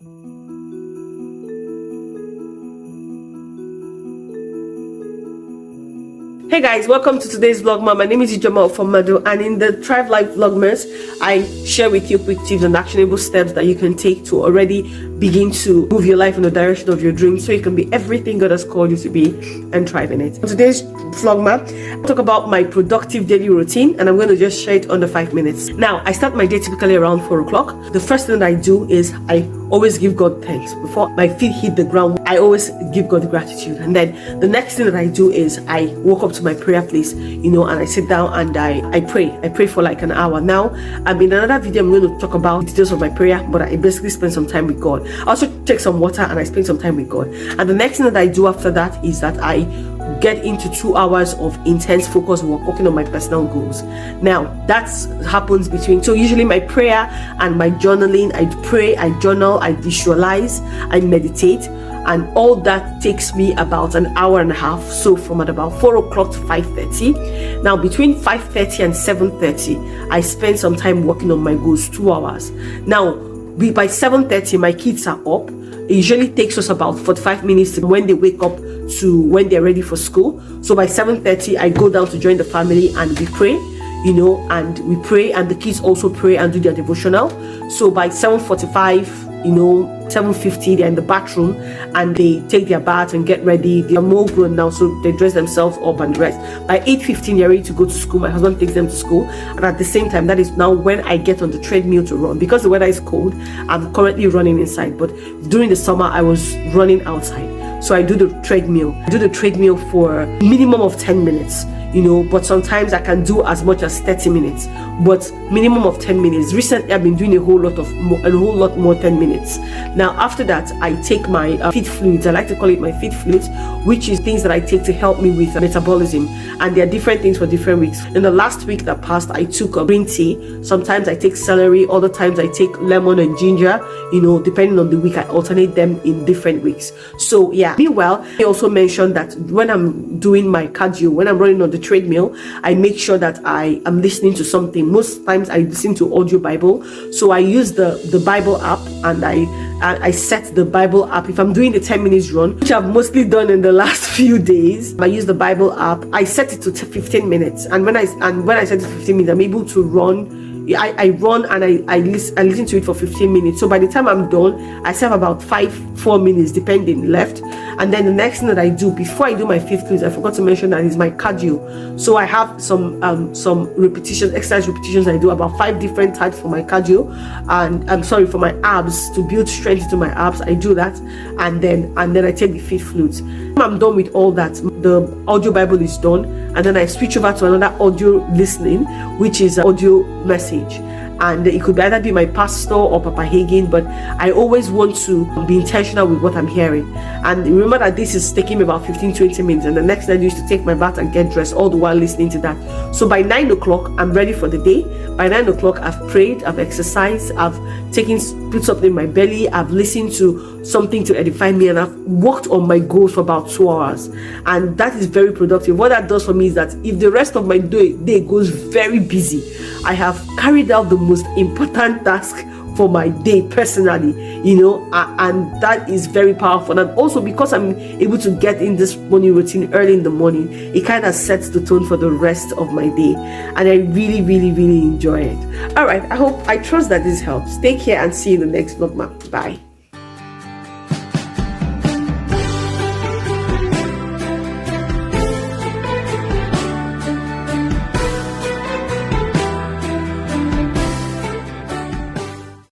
Hey guys, welcome to today's Vlogmas. My name is Ijeoma from Mado, and in the Thrive Life Vlogmas, I share with you quick tips and actionable steps that you can take to already begin to move your life in the direction of your dreams so you can be everything God has called you to be and thrive in it. In today's Vlogmas, I'll talk about my productive daily routine, and I'm going to just share it under 5 minutes. Now, I start my day typically around 4 o'clock. The first thing that I do is I always give God thanks. Before my feet hit the ground, I always give God gratitude. And then the next thing that I do is I walk up to my prayer place, and I sit down and I pray. I pray for like an hour. Now, in another video, I'm going to talk about details of my prayer, but I basically spend some time with God. I also take some water and I spend some time with God. And the next thing that I do after that is that I get into 2 hours of intense focus work working on my personal goals. Now that happens between, so usually my prayer and my journaling, I pray, I journal, I visualize, I meditate, and all that takes me about an hour and a half. So from at about 4 o'clock to 5:30. Now between 5:30 and 7:30, I spend some time working on my goals, 2 hours. Now by 7:30, my kids are up. It usually takes us about 45 minutes when they wake up to when they're ready for school. So by 7:30, I go down to join the family and we pray, and we pray, and the kids also pray and do their devotional. So by 7:45, 7:50, they're in the bathroom and they take their bath and get ready. They are more grown now, so they dress themselves up and rest. By 8:15, they're ready to go to school. My husband takes them to school, and at the same time, that is now when I get on the treadmill to run. Because the weather is cold, I'm currently running inside, but during the summer I was running outside. So I do the treadmill. I do the treadmill for a minimum of 10 minutes, but sometimes I can do as much as 30 minutes, but minimum of 10 minutes. Recently, I've been doing a whole lot more 10 minutes. Now, after that, I take my feed fluids. I like to call it my feed fluids, which is things that I take to help me with metabolism. And there are different things for different weeks. In the last week that passed, I took a green tea. Sometimes I take celery. Other times I take lemon and ginger. Depending on the week, I alternate them in different weeks. So yeah. Meanwhile, I also mentioned that when I'm doing my cardio, when I'm running on the treadmill, I make sure that I am listening to something. Most times I listen to audio Bible. So I use the Bible app, and I set the Bible app. If I'm doing the 10 minutes run, which I've mostly done in the last few days, I use the Bible app. I set it to 15 minutes. And when I set it to 15 minutes, I'm able to run. I run and I listen to it for 15 minutes. So by the time I'm done, I still have about 4 minutes depending left. And then the next thing that I do before I do my fifth quiz, I forgot to mention that is my cardio. So I have some exercise repetitions. I do about 5 different types for my cardio, and for my abs, to build strength into my abs. I do that, and then I take the fifth flutes. When I'm done with all that, the audio Bible is done, and then I switch over to another audio listening, which is audio message. And it could either be my pastor or Papa Hagin, but I always want to be intentional with what I'm hearing. And remember that this is taking me about 15-20 minutes, and the next thing I do is to take my bath and get dressed, all the while listening to that. So by 9 o'clock, I'm ready for the day. By 9 o'clock, I've prayed, I've exercised, I've put something in my belly, I've listened to something to edify me, and I've worked on my goals for about 2 hours. And that is very productive. What that does for me is that if the rest of my day goes very busy, I have carried out the most important task for my day personally, and that is very powerful. And also because I'm able to get in this morning routine early in the morning, it kind of sets the tone for the rest of my day, and I really, really, really enjoy it. All right, I trust that this helps. Take care and see you in the next vlog. Bye.